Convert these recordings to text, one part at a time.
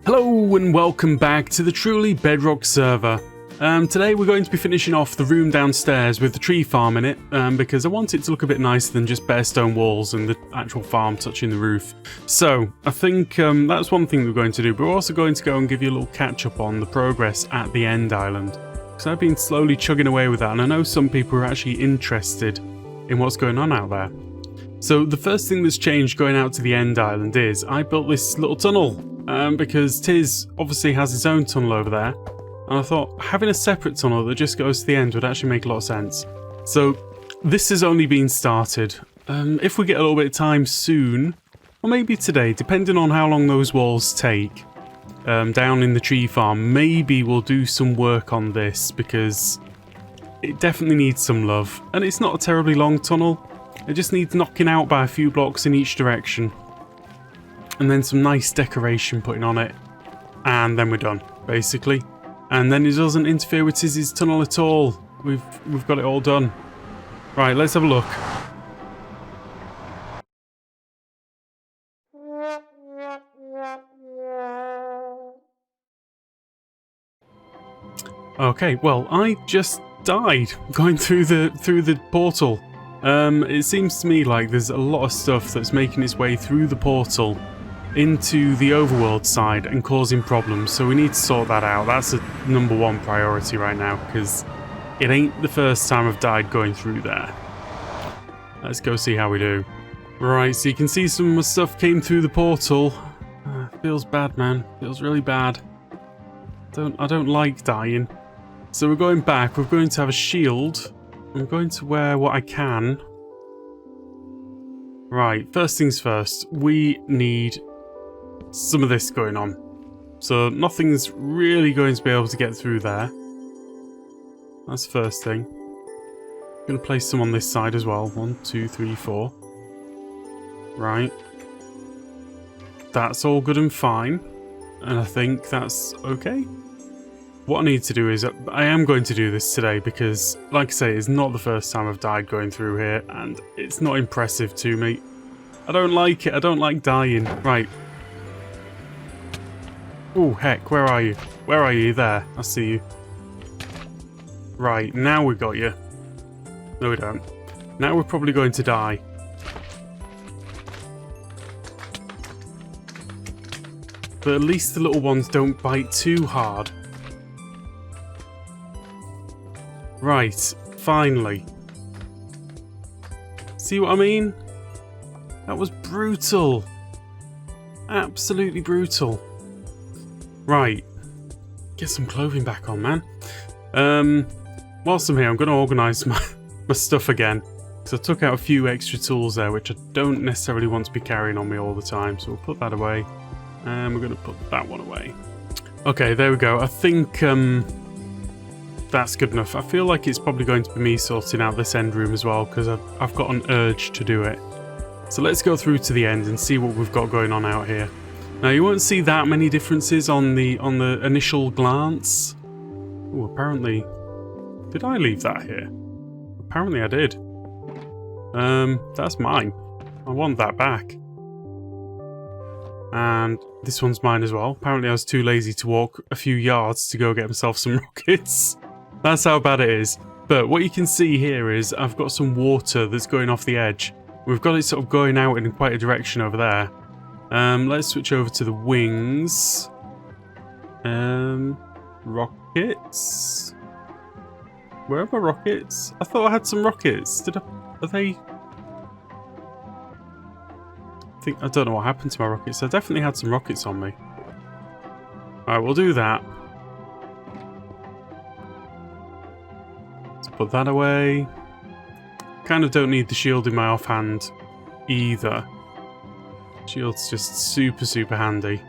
Hello and welcome back to the truly Bedrock server. Today we're going to be finishing off the room downstairs with the tree farm in it, because I want it to look a bit nicer than just bare stone walls and the actual farm touching the roof. So I think that's one thing we're going to do, but we're also going to go and give you a little catch up on the progress at the end island. Because I've been slowly chugging away with that, and I know some people are actually interested in what's going on out there. So the first thing that's changed going out to the end island is I built this little tunnel. Because Tiz obviously has his own tunnel over there, and I thought having a separate tunnel that just goes to the end would actually make a lot of sense. So this has only been started. If we get a little bit of time soon, or maybe today, depending on how long those walls take, down in the tree farm, maybe we'll do some work on this because it definitely needs some love. And it's not a terribly long tunnel, it just needs knocking out by a few blocks in each direction. And then some nice decoration putting on it, and then we're done, basically. And then it doesn't interfere with Tiz's tunnel at all. We've got it all done. Right, let's have a look. Okay, well, I just died going through the portal. It seems to me like there's a lot of stuff that's making its way through the portal into the overworld side and causing problems, so we need to sort that out. That's a #1 priority right now, because it ain't the first time I've died going through there. Let's go see how we do. Right, so you can see some stuff came through the portal. Feels bad, man. Feels really bad. I don't like dying. So we're going back. We're going to have a shield. I'm going to wear what I can. Right, first things first. We need some of this going on. So nothing's really going to be able to get through there. That's the first thing. I'm going to place some on this side as well. 1, 2, 3, 4. Right. That's all good and fine. And I think that's okay. What I need to do is, I am going to do this today because, like I say, it's not the first time I've died going through here, and it's not impressive to me. I don't like it. I don't like dying. Right. Oh, heck, where are you? Where are you? There. I see you. Right, now we've got you. No, we don't. Now we're probably going to die. But at least the little ones don't bite too hard. Right, finally. See what I mean? That was brutal. Absolutely brutal. Right. Get some clothing back on, man. Whilst I'm here, I'm going to organise my stuff again. Because I took out a few extra tools there, which I don't necessarily want to be carrying on me all the time. So we'll put that away. And we're going to put that one away. Okay, there we go. I think that's good enough. I feel like it's probably going to be me sorting out this end room as well, because I've got an urge to do it. So let's go through to the end and see what we've got going on out here. Now you won't see that many differences on the initial glance. Oh, apparently, did I leave that here? Apparently I did. That's mine. I want that back. And this one's mine as well. Apparently I was too lazy to walk a few yards to go get myself some rockets. That's how bad it is. But what you can see here is I've got some water that's going off the edge. We've got it sort of going out in quite a direction over there. Let's switch over to the wings. Rockets? Where are my rockets? I thought I had some rockets. Are they... I don't know what happened to my rockets. I definitely had some rockets on me. Alright, we'll do that. Let's put that away. Kind of don't need the shield in my offhand either. Shield's just super, super handy.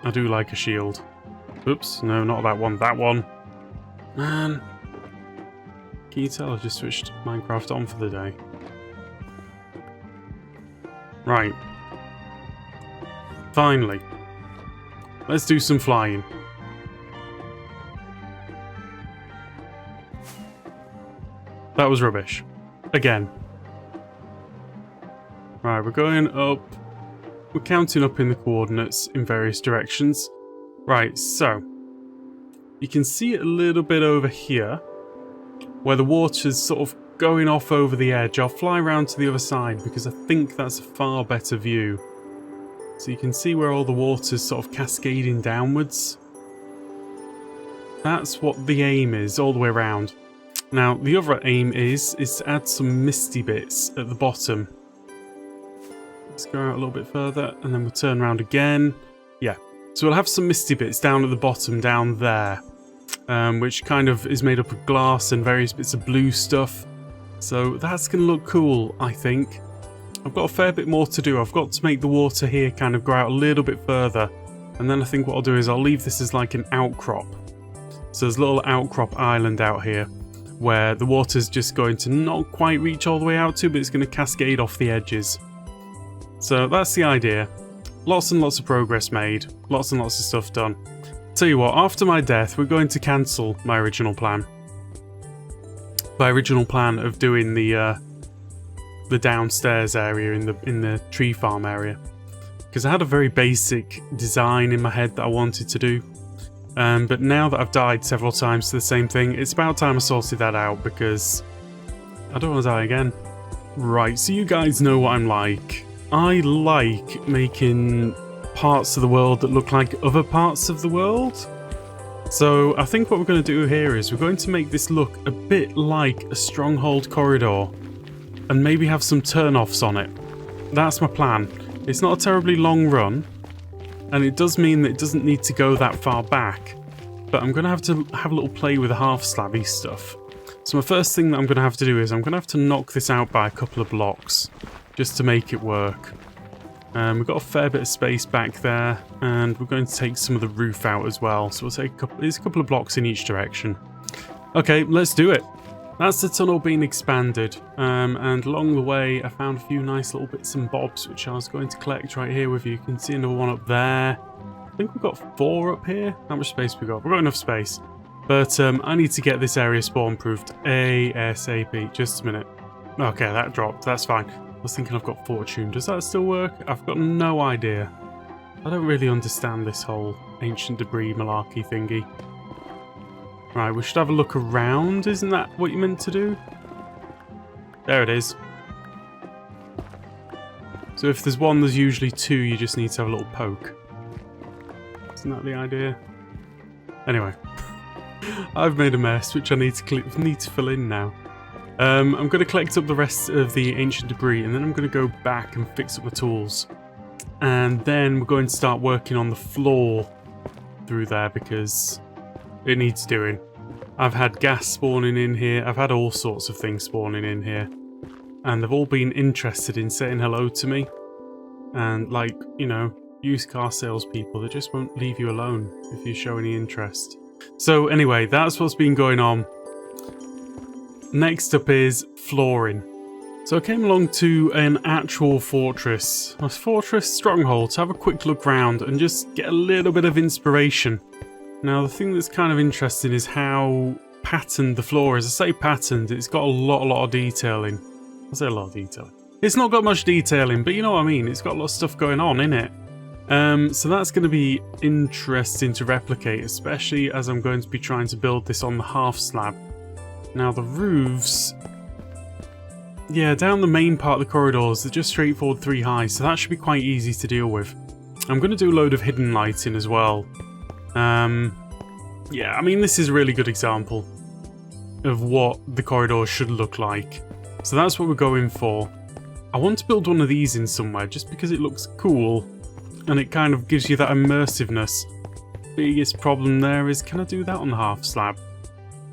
I do like a shield. Oops, no, not that one. That one. Man. Can you tell I just switched Minecraft on for the day? Right. Finally. Let's do some flying. That was rubbish. Again. Right, we're going up. We're counting up in the coordinates in various directions. Right, so you can see it a little bit over here, where the water's sort of going off over the edge. I'll fly around to the other side because I think that's a far better view. So you can see where all the water's sort of cascading downwards. That's what the aim is, all the way around. Now, the other aim is to add some misty bits at the bottom. Let's go out a little bit further, and then we'll turn around again. Yeah, so we'll have some misty bits down at the bottom, down there. Which kind of is made up of glass and various bits of blue stuff. So that's going to look cool, I think. I've got a fair bit more to do. I've got to make the water here kind of go out a little bit further. And then I think what I'll do is I'll leave this as like an outcrop. So there's a little outcrop island out here where the water's just going to not quite reach all the way out to, but it's going to cascade off the edges. So that's the idea. Lots and lots of progress made. Lots and lots of stuff done. Tell you what, after my death, we're going to cancel my original plan. My original plan of doing the downstairs area in the tree farm area, because I had a very basic design in my head that I wanted to do. But now that I've died several times to the same thing, it's about time I sorted that out because I don't want to die again. Right, so you guys know what I'm like. I like making parts of the world that look like other parts of the world. So I think what we're going to do here is we're going to make this look a bit like a Stronghold corridor and maybe have some turn-offs on it. That's my plan. It's not a terribly long run, and it does mean that it doesn't need to go that far back, but I'm going to have a little play with the half-slabby stuff. So my first thing that I'm going to have to do is I'm going to have to knock this out by a couple of blocks just to make it work. We've got a fair bit of space back there, and we're going to take some of the roof out as well. So we'll take there's a couple of blocks in each direction. Okay, let's do it. That's the tunnel being expanded, and along the way I found a few nice little bits and bobs which I was going to collect right here with you. You can see another one up there. I think we've got 4 up here. How much space we got? We've got enough space. But I need to get this area spawn-proofed ASAP. Just a minute. Okay, that dropped. That's fine. I was thinking I've got fortune. Does that still work? I've got no idea. I don't really understand this whole ancient debris malarkey thingy. Right, we should have a look around. Isn't that what you meant to do? There it is. So if there's one, there's usually 2. You just need to have a little poke. Isn't that the idea? Anyway. I've made a mess, which I need to fill in now. I'm going to collect up the rest of the ancient debris, and then I'm going to go back and fix up the tools. And then we're going to start working on the floor through there, because it needs doing. I've had gas spawning in here, I've had all sorts of things spawning in here. And they've all been interested in saying hello to me. And like, you know, used car salespeople, they just won't leave you alone if you show any interest. So anyway, that's what's been going on. Next up is flooring. So I came along to an actual fortress, a fortress stronghold, to have a quick look round and just get a little bit of inspiration. Now the thing that's kind of interesting is how patterned the floor is. I say patterned, it's got a lot of detailing. I say a lot of detailing. It's not got much detailing, but you know what I mean, it's got a lot of stuff going on in it. So that's going to be interesting to replicate, especially as I'm going to be trying to build this on the half slab. Now the roofs, yeah, down the main part of the corridors, they're just straightforward 3 high, so that should be quite easy to deal with. I'm going to do a load of hidden lighting as well. Yeah, I mean, this is a really good example of what the corridors should look like. So that's what we're going for. I want to build one of these in somewhere just because it looks cool and it kind of gives you that immersiveness. Biggest problem there is, can I do that on the half slab?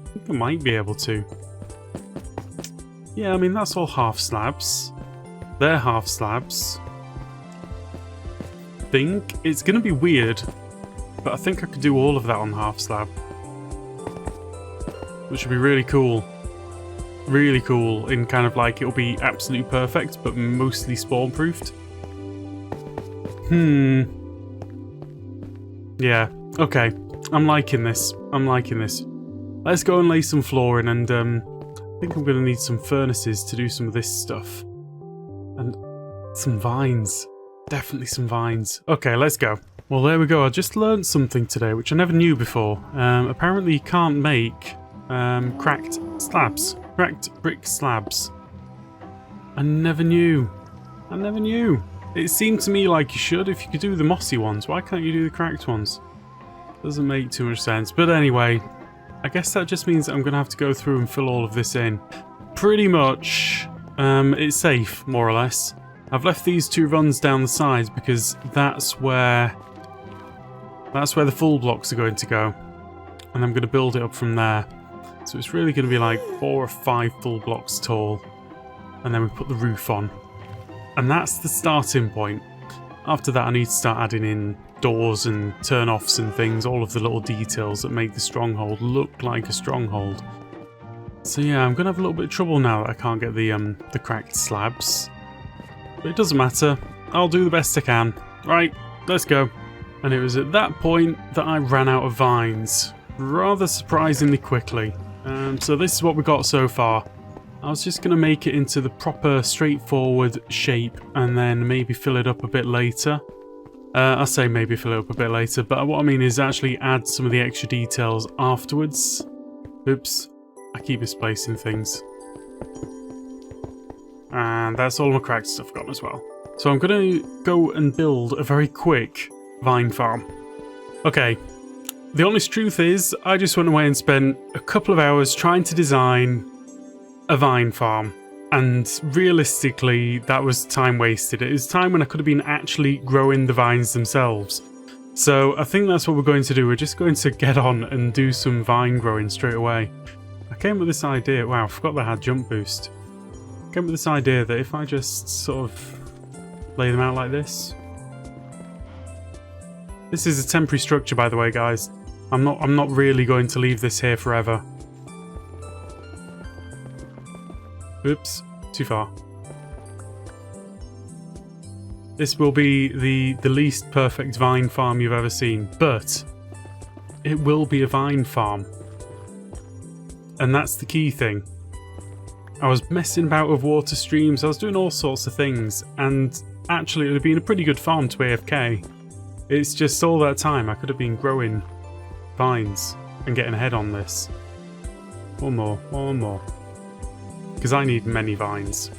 I think I might be able to. Yeah, I mean, that's all half slabs. They're half slabs. I think it's going to be weird, but I think I could do all of that on half slab. Which would be really cool. Really cool, in kind of like, it'll be absolutely perfect, but mostly spawn-proofed. Yeah, okay. I'm liking this. I'm liking this. Let's go and lay some flooring, and I think I'm going to need some furnaces to do some of this stuff. And some vines. Definitely some vines. Okay, let's go. Well, there we go. I just learned something today, which I never knew before. Apparently you can't make cracked slabs. Cracked brick slabs. I never knew. I never knew. It seemed to me like you should. If you could do the mossy ones, why can't you do the cracked ones? Doesn't make too much sense. But anyway, I guess that just means that I'm going to have to go through and fill all of this in. Pretty much, it's safe, more or less. I've left these two runs down the sides because that's where the full blocks are going to go. And I'm going to build it up from there. So it's really going to be like 4 or 5 full blocks tall. And then we put the roof on. And that's the starting point. After that I need to start adding in doors and turn-offs and things, all of the little details that make the stronghold look like a stronghold. So yeah, I'm going to have a little bit of trouble now that I can't get the cracked slabs. But it doesn't matter. I'll do the best I can. Right, let's go. And it was at that point that I ran out of vines. Rather surprisingly quickly. So this is what we got so far. I was just going to make it into the proper straightforward shape and then maybe fill it up a bit later. I say maybe fill it up a bit later, but what I mean is actually add some of the extra details afterwards. Oops, I keep misplacing things. And that's all my cracked stuff gone as well. So I'm going to go and build a very quick vine farm. Okay, the honest truth is I just went away and spent a couple of hours trying to design a vine farm, and realistically that was time wasted. It was time when I could have been actually growing the vines themselves. So I think that's what we're going to do. We're just going to get on and do some vine growing straight away. I came up with this idea. Wow, I forgot that I had jump boost. I came up with this idea that if I just sort of lay them out like this. This is a temporary structure, by the way, guys. I'm not really going to leave this here forever. Oops, too far. This will be the least perfect vine farm you've ever seen, but it will be a vine farm. And that's the key thing. I was messing about with water streams, I was doing all sorts of things, and actually it would have been a pretty good farm to AFK. It's just all that time I could have been growing vines and getting ahead on this. One more. Because I need many vines.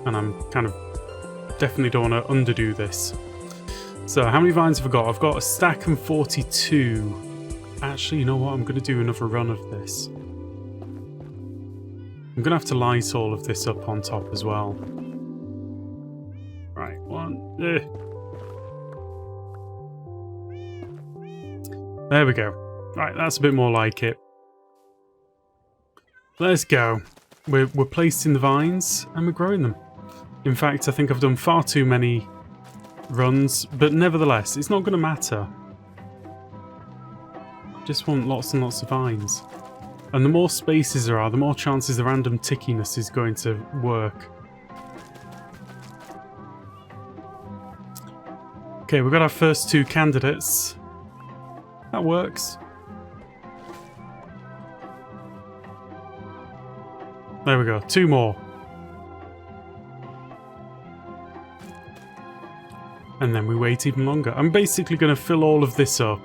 And I'm kind of definitely don't want to underdo this. So how many vines have I got? I've got a stack and 42. Actually, you know what? I'm going to do another run of this. I'm going to have to light all of this up on top as well. Right, one. There we go. Right, that's a bit more like it. Let's go. We're placing the vines and we're growing them. In fact, I think I've done far too many runs, but nevertheless, it's not going to matter. Just want lots and lots of vines. And the more spaces there are, the more chances the random tickiness is going to work. Okay, we've got our first 2 candidates. That works. There we go, 2 more. And then we wait even longer. I'm basically going to fill all of this up.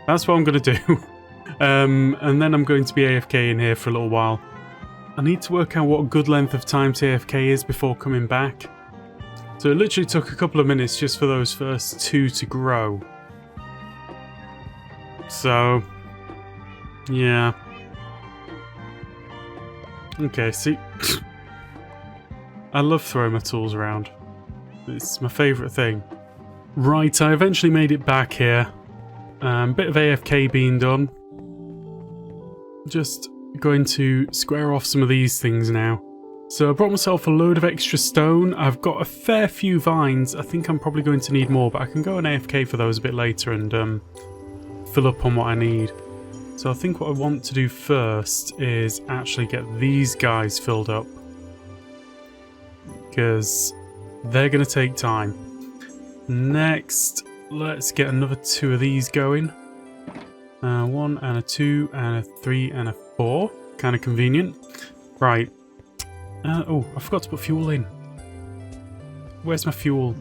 That's what I'm going to do. And then I'm going to be AFK in here for a little while. I need to work out what a good length of time to AFK is before coming back. So it literally took a couple of minutes just for those first 2 to grow. So, yeah. Okay, see, I love throwing my tools around. It's my favourite thing. Right, I eventually made it back here. Bit of AFK being done. Just going to square off some of these things now. So I brought myself a load of extra stone. I've got a fair few vines. I think I'm probably going to need more, but I can go and AFK for those a bit later and fill up on what I need. So I think what I want to do first is actually get these guys filled up. Because they're going to take time. Next, let's get another 2 of these going. 1 and a 2 and a 3 and a 4. Kind of convenient. Right. Oh, I forgot to put fuel in. Where's my fuel?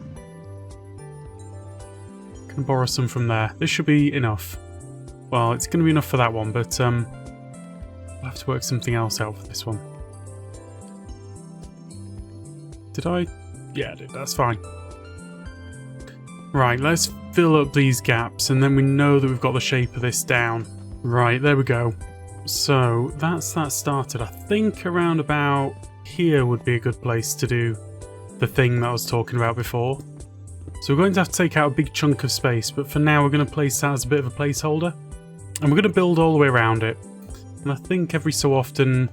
can borrow some from there. This should be enough. Well, it's going to be enough for that one, but I'll have to work something else out for this one. Did I? Yeah, I did. That's fine. Right, let's fill up these gaps, and then we know that we've got the shape of this down. Right, there we go. So, that's that started. I think around about here would be a good place to do the thing that I was talking about before. So we're going to have to take out a big chunk of space, but for now we're going to place that as a bit of a placeholder. And we're going to build all the way around it. And I think every so often,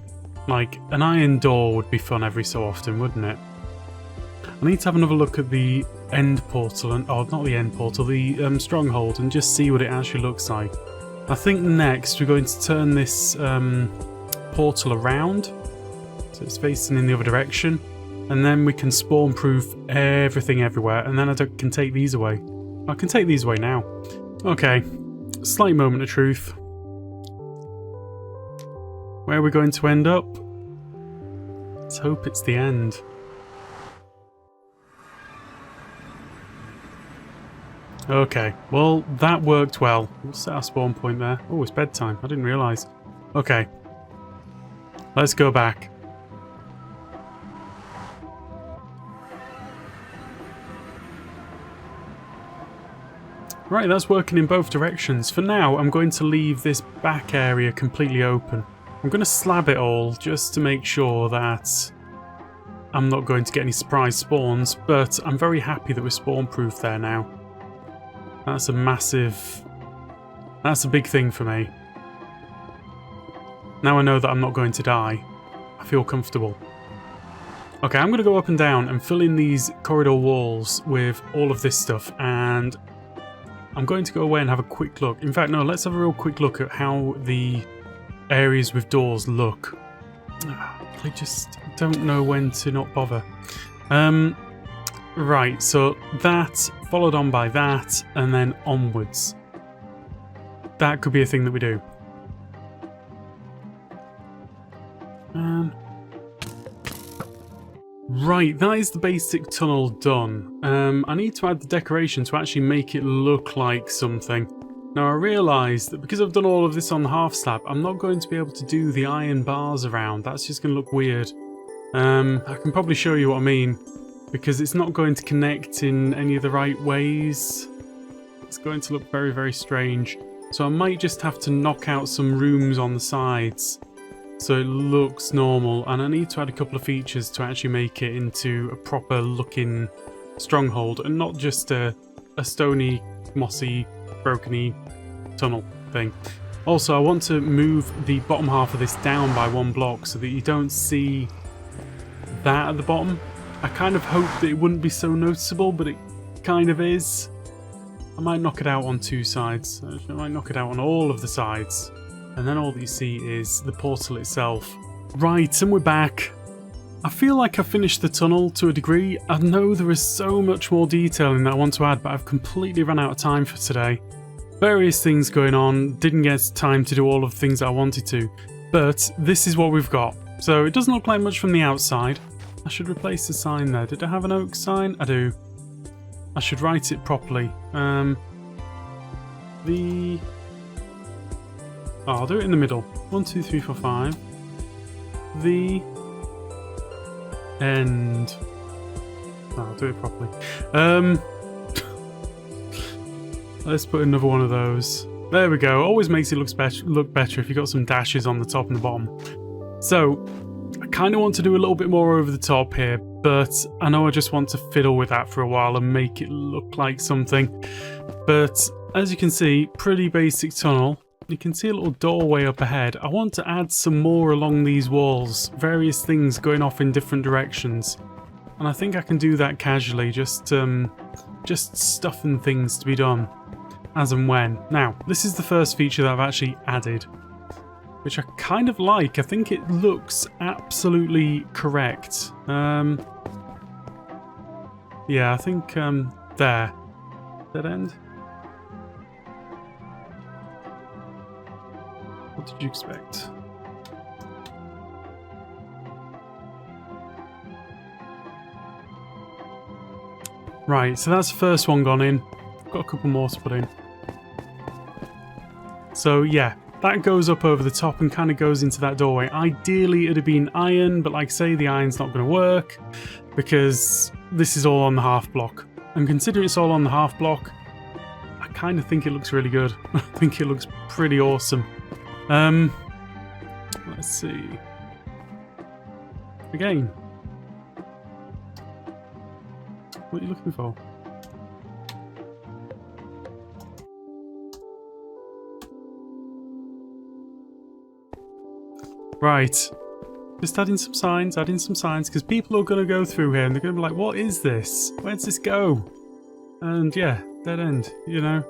like, an iron door would be fun every so often, wouldn't it? I need to have another look at the end portal, and oh, not the end portal, the Stronghold, and just see what it actually looks like. I think next we're going to turn this portal around, so it's facing in the other direction, and then we can spawn-proof everything everywhere, and then I can take these away. I can take these away now. Okay, slight moment of truth. Where are we going to end up? Let's hope it's the end. Okay, well, that worked well. We'll set our spawn point there. Oh, it's bedtime. I didn't realise. Okay. Let's go back. Right, that's working in both directions. For now, I'm going to leave this back area completely open. I'm going to slab it all just to make sure that I'm not going to get any surprise spawns, but I'm very happy that we're spawn-proof there now. That's a massive... That's a big thing for me. Now I know that I'm not going to die. I feel comfortable. Okay, I'm going to go up and down and fill in these corridor walls with all of this stuff, and I'm going to go away and have a quick look. In fact, no, let's have a real quick look at how the areas with doors look. I just don't know when to not bother. Right, so that, followed on by that, and then onwards. That could be a thing that we do. Right, that is the basic tunnel done. I need to add the decoration to actually make it look like something. Now I realise that because I've done all of this on the half slab, I'm not going to be able to do the iron bars around. That's just going to look weird. I can probably show you what I mean, because it's not going to connect in any of the right ways. It's going to look very, very strange. So I might just have to knock out some rooms on the sides so it looks normal, and I need to add a couple of features to actually make it into a proper looking stronghold and not just a stony, mossy, broken-y tunnel thing. Also, I want to move the bottom half of this down by 1 block so that you don't see that at the bottom. I kind of hoped that it wouldn't be so noticeable, but it kind of is. I might knock it out on 2 sides. I might knock it out on all of the sides. And then all that you see is the portal itself. Right, and we're back. I feel like I've finished the tunnel to a degree. I know there is so much more detailing that I want to add, but I've completely run out of time for today. Various things going on, didn't get time to do all of the things that I wanted to. But this is what we've got. So it doesn't look like much from the outside. I should replace the sign there. Did I have an oak sign? I do. I should write it properly. I'll do it in the middle. 1, 2, 3, 4, 5. The end. I'll do it properly. Let's put another one of those. There we go. Always makes it look better if you've got some dashes on the top and the bottom. So, I kind of want to do a little bit more over the top here, but I know I just want to fiddle with that for a while and make it look like something. But as you can see, pretty basic tunnel. You can see a little doorway up ahead. I want to add some more along these walls, various things going off in different directions. And I think I can do that casually, just stuffing things to be done as and when. Now, this is the first feature that I've actually added, which I kind of like. I think it looks absolutely correct. Yeah, I think there. Dead end. What did you expect? Right, so that's the first one gone in. got a couple more to put in. So yeah, that goes up over the top and kind of goes into that doorway. Ideally it'd have been iron, but like I say, the iron's not going to work because this is all on the half block. And considering it's all on the half block, I kind of think it looks really good. I think it looks pretty awesome. Let's see. Again, what are you looking for? Right, just adding some signs, because people are going to go through here and they're going to be like, what is this? Where does this go? And yeah, dead end, you know.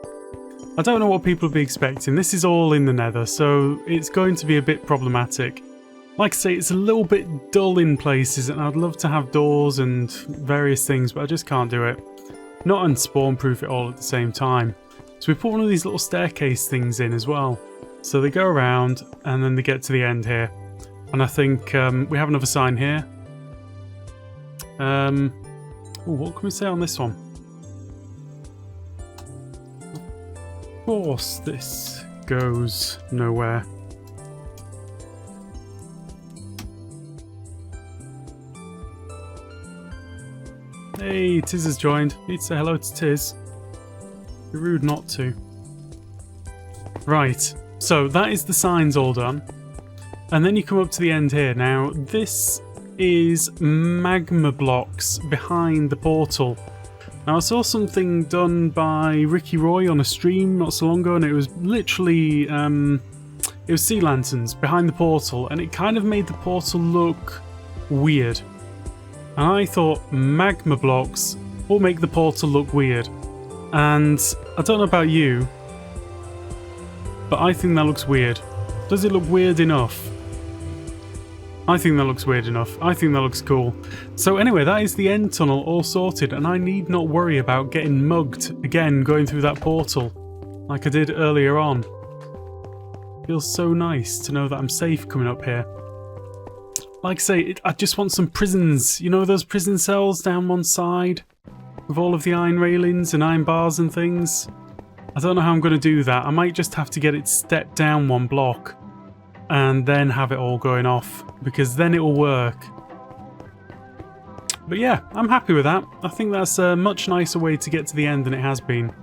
I don't know what people will be expecting. This is all in the Nether, so it's going to be a bit problematic. Like I say, it's a little bit dull in places, and I'd love to have doors and various things, but I just can't do it. Not unspawn-proof it all at the same time. So we put one of these little staircase things in as well. So they go around, and then they get to the end here. And I think we have another sign here. Ooh, what can we say on this one? Of course, this goes nowhere. Hey, Tiz has joined. Need to say hello to Tiz. Be rude not to. Right, so that is the signs all done. And then you come up to the end here. Now, this is magma blocks behind the portal. Now, I saw something done by Ricky Roy on a stream not so long ago, and it was literally, it was sea lanterns behind the portal, and it kind of made the portal look weird. And I thought magma blocks will make the portal look weird. And I don't know about you, but I think that looks weird. Does it look weird enough? I think that looks weird enough. I think that looks cool. So anyway, that is the end tunnel all sorted, and I need not worry about getting mugged again going through that portal like I did earlier on. Feels so nice to know that I'm safe coming up here. Like I say, I just want some prisons. You know those prison cells down one side? With all of the iron railings and iron bars and things? I don't know how I'm going to do that. I might just have to get it stepped down one block. And then have it all going off. Because then it will work. But yeah, I'm happy with that. I think that's a much nicer way to get to the end than it has been.